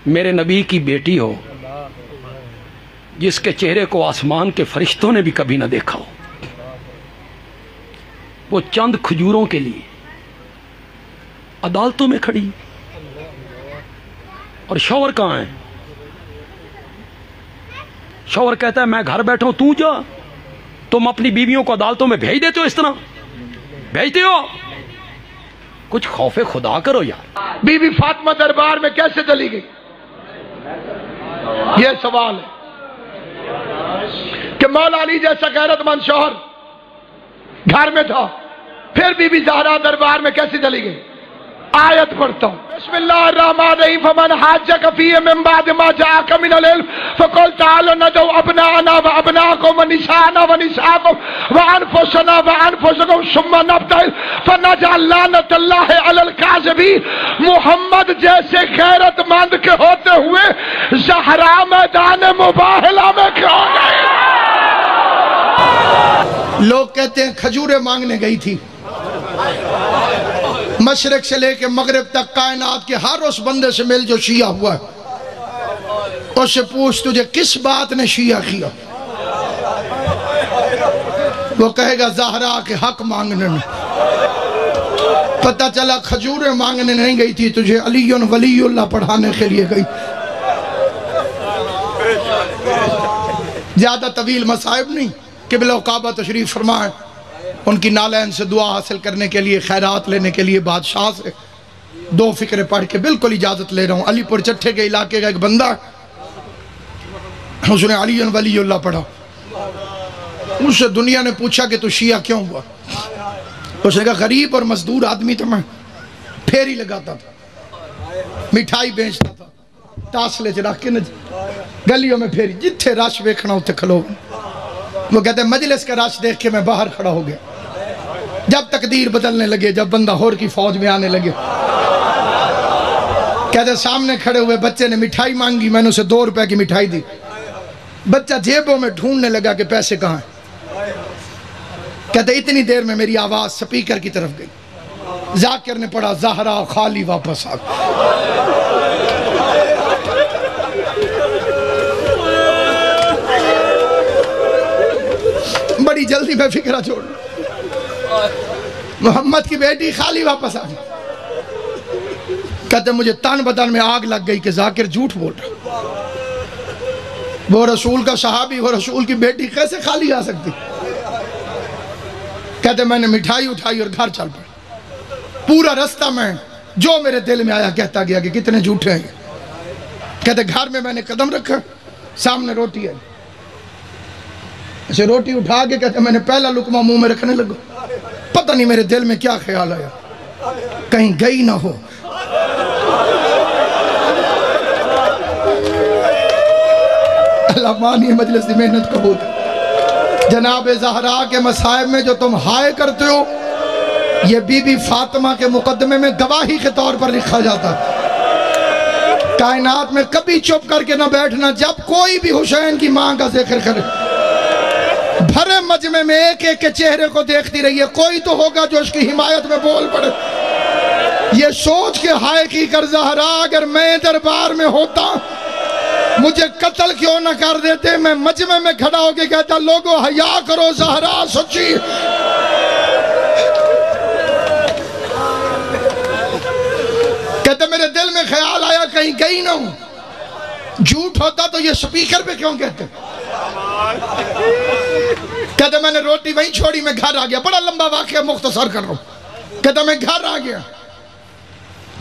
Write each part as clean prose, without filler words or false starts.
میرے نبی کی بیٹی ہو جس کے چہرے کو آسمان کے فرشتوں نے بھی کبھی نہ دیکھا ہو، وہ چند کھجوروں کے لیے عدالتوں میں کھڑی، اور شوہر کہاں ہے؟ شوہر کہتا ہے میں گھر بیٹھا ہوں، تو جا۔ تم اپنی بیویوں کو عدالتوں میں بھیج دیتے ہو، اس طرح بھیجتے ہو؟ کچھ خوف خدا کرو یار۔ بی بی فاطمہ دربار میں کیسے چلی گئی؟ یہ سوال ہے کہ مولا علی جیسا غیرت مند شوہر گھر میں تھا، پھر بی بی زہرا دربار میں کیسے چلی گئی؟ آیت پڑھتا ہوں، بسم اللہ الرحمن الرحیم، فمن حاجک فیہ من بعد ما جاءک من العلم فقل تعالوا ندعو ابناءنا وابناءکم ونساءنا ونساءکم وانفسنا وانفسکم ثم نبتہل فنجعل لعنۃ اللہ علی الکاذبین۔ محمد جیسے غیرت مند کے ہوتے ہوئے زہرا میدان مباہلہ میں کیوں گئی؟ لوگ کہتے ہیں کھجوریں مانگنے گئی تھی، مشرق سے لے کے مغرب تک کائنات کے ہر اس بندے سے مل جو شیعہ ہوا ہے، اس سے پوچھ تجھے کس بات نے شیعہ کیا؟ وہ کہے گا زہرا کے حق مانگنے میں۔ پتہ چلا کھجوریں مانگنے نہیں گئی تھی، تجھے علی ولی اللہ پڑھانے کے لیے گئی۔ زیادہ طویل مصائب نہیں، قبلہ و کعبہ تشریف فرمائیں، ان کی نالین سے دعا حاصل کرنے کے لیے، خیرات لینے کے لیے بادشاہ سے 2 فقرے پڑھ کے بالکل اجازت لے رہا ہوں۔ علی پور چٹھے کے علاقے کا ایک بندہ، اس نے علی ولی اللہ پڑھا، اس سے دنیا نے پوچھا کہ تو شیعہ کیوں ہوا؟ اس نے کہا غریب اور مزدور آدمی تھا، میں پھیری لگاتا تھا، مٹھائی بیچتا تھا، تاسلے چ رکھ کے گلیوں میں پھیری، جتھے رش ویکھنا اتھے کھلو۔ وہ کہتے ہیں مجلس کا رش دیکھ کے میں باہر کھڑا ہو گیا، جب تقدیر بدلنے لگے، جب بندہ ہور کی فوج میں آنے لگے۔ کہتے ہیں سامنے کھڑے ہوئے بچے نے مٹھائی مانگی، میں نے اسے 2 روپے کی مٹھائی دی، بچہ جیبوں میں ڈھونڈنے لگا کہ پیسے کہاں ہیں۔ کہتے ہیں اتنی دیر میں میری آواز سپیکر کی طرف گئی، ذاکر نے پڑھا زہرا خالی واپس آ گئی۔ بڑی جلدی میں فکرہ چھوڑ، محمد کی بیٹی خالی واپس آ گئی۔ کہتے ہیں مجھے تن بدن میں آگ لگ گئی کہ ذاکر جھوٹ بول رہا، وہ رسول کا صحابی، وہ رسول کی بیٹی کیسے خالی آ سکتی؟ کہتے ہیں میں نے مٹھائی اٹھائی اور گھر چل پڑا، پورا رستہ میں جو میرے دل میں آیا کہتا گیا کہ کتنے جھوٹے ہیں۔ کہتے ہیں گھر میں میں نے قدم رکھا، سامنے روٹی ہے، اسے روٹی اٹھا کے کہتے ہیں میں نے پہلا لقمہ منہ میں رکھنے لگا، پتہ نہیں میرے دل میں کیا خیال آیا، کہیں گئی نہ ہو۔ اللہ مانی مجلس دی محنت قبول۔ جناب زہرا کے مصائب میں جو تم ہائے کرتے ہو، یہ بی بی فاطمہ کے مقدمے میں گواہی کے طور پر لکھا جاتا ہے۔ کائنات میں کبھی چپ کر کے نہ بیٹھنا، جب کوئی بھی حسین کی ماں کا ذکر کرے، بھرے مجمع میں ایک ایک کے چہرے کو دیکھتی رہی ہے، کوئی تو ہوگا جو اس کی حمایت میں بول پڑے۔ یہ سوچ کے ہائے کی کر زہرا اگر میں دربار میں ہوتا مجھے قتل کیوں نہ کر دیتے؟ میں مجمع میں کھڑا ہو کے کہتا لوگو حیا کرو، زہرا سچی۔ کہتے میرے دل میں خیال آیا کہیں گئی نہ ہوں، جھوٹ ہوتا تو یہ سپیکر پہ کیوں کہتے؟ کہتے میں نے روٹی وہیں چھوڑی، میں گھر آ گیا، بڑا لمبا واقعہ مختصر کر رہا ہوں۔ کہتے میں گھر آ گیا،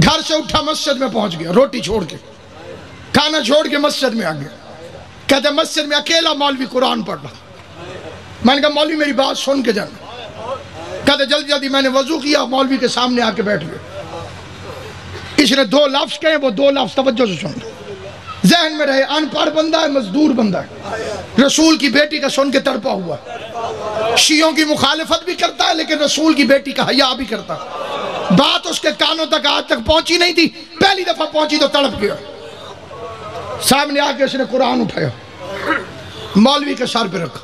گھر سے اٹھا مسجد میں پہنچ گیا، روٹی چھوڑ کے، کھانا چھوڑ کے مسجد میں آ گیا۔ کہتے مسجد میں اکیلا مولوی قرآن پڑھ رہا، میں نے کہا مولوی میری بات سن کے جانا۔ کہتے جلدی جلدی میں نے وضو کیا، مولوی کے سامنے آ کے بیٹھ گیا، اس نے 2 لفظ کہے، وہ 2 لفظ توجہ سے سن، ذہن میں رہے، ان پڑھ بندہ ہے، مزدور بندہ ہے، رسول کی بیٹی کا سن کے تڑپا ہوا، شیعوں کی مخالفت بھی کرتا ہے لیکن رسول کی بیٹی کا حیا بھی کرتا ہے۔ بات اس کے کانوں تک آج تک پہنچی نہیں تھی، پہلی دفعہ پہنچی تو تڑپ گیا۔ سامنے آ کے اس نے قرآن اٹھایا، مولوی کے سر پہ رکھا،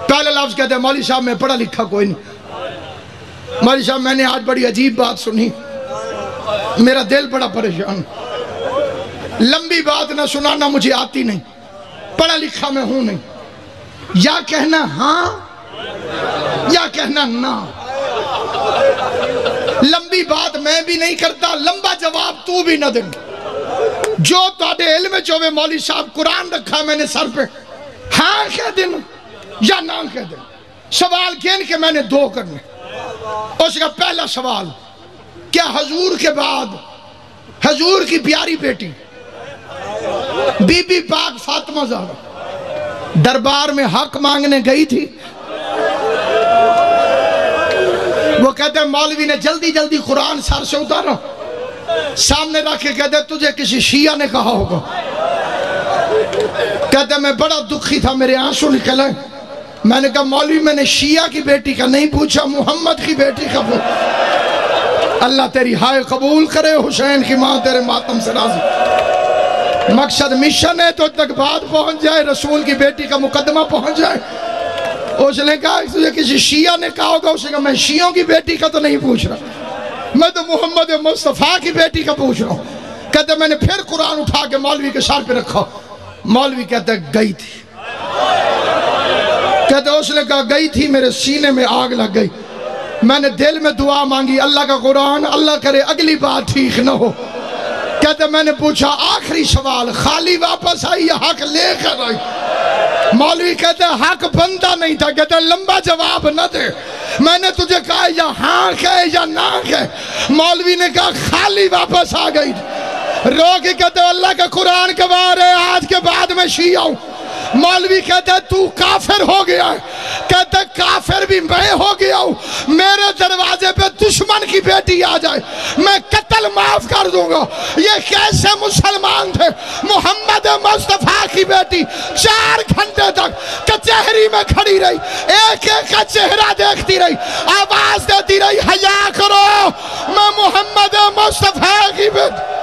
پہلا لفظ کہتے ہیں مولوی صاحب میں پڑھا لکھا کوئی نہیں، مولوی صاحب میں نے آج بڑی عجیب بات سنی، میرا دل بڑا پریشان، لمبی بات نہ سنانا مجھے آتی نہیں، پڑھا لکھا میں ہوں نہیں، یا کہنا ہاں یا کہنا نہ، لمبی بات میں بھی نہیں کرتا، لمبا جواب تو بھی نہ دیں، جو تاڑے علم چوے مولی صاحب قرآن رکھا میں نے سر پہ، ہاں کہہ دیں یا نہ کہہ دیں۔ سوال کین کے میں نے دو کرنے، اس کا پہلا سوال، کیا حضور کے بعد حضور کی پیاری بیٹی بی بی پاک فاطمہ زہرا دربار میں حق مانگنے گئی تھی؟ وہ کہتے ہیں مولوی نے جلدی جلدی قرآن سر سے اتارا، سامنے رکھ کے کہتے ہیں تجھے کسی شیعہ نے کہا ہوگا۔ کہتے ہیں میں بڑا دکھی تھا، میرے آنسو نکلے، میں نے کہا مولوی میں نے شیعہ کی بیٹی کا نہیں پوچھا، محمد کی بیٹی کا پوچھا۔ اللہ تیری ہائے قبول کرے، حسین کی ماں تیرے ماتم سے راضی۔ مقصد مشن ہے تو تک بات پہنچ جائے، رسول کی بیٹی کا مقدمہ پہنچ جائے۔ اس نے کہا تجھے کسی شیعہ نے کہا ہوگا، اس نے کہا میں شیعوں کی بیٹی کا تو نہیں پوچھ رہا، میں تو محمد مصطفیٰ کی بیٹی کا پوچھ رہا ہوں۔ کہتے میں نے پھر قرآن اٹھا کے مولوی کے سر پہ رکھا، مولوی کہتا ہے گئی تھی۔ کہتے اس نے کہا گئی تھی، میرے سینے میں آگ لگ گئی، میں نے دل میں دعا مانگی اللہ کا قرآن، اللہ کرے اگلی بات ٹھیک نہ ہو۔ کہتے میں نے پوچھا آخری سوال، خالی واپس آئی یا حق لے کر آئی؟ مولوی کہتے حق بندہ نہیں تھا، کہتے لمبا جواب نہ دے، میں نے تجھے کہا یا ہاں کہے یا نہ کہے، مولوی نے کہا خالی واپس آ گئی۔ رو کے کہتے اللہ کا قرآن گواہ ہے آج کے بعد میں شیعہ ہوں۔ مولوی کہتے تو کافر ہو گیا ہے، کہتے کافر بھی میں ہو گیا ہوں، میرے دروازے پہ دشمن کی بیٹی آ جائے میں قتل معاف کر دوں گا۔ یہ کیسے مسلمان تھے؟ محمد مصطفیٰ کی بیٹی 4 گھنٹے تک کچہری میں کھڑی رہی، ایک ایک کا چہرہ دیکھتی رہی، آواز دیتی رہی حیا کرو میں محمد مصطفیٰ کی بیٹی۔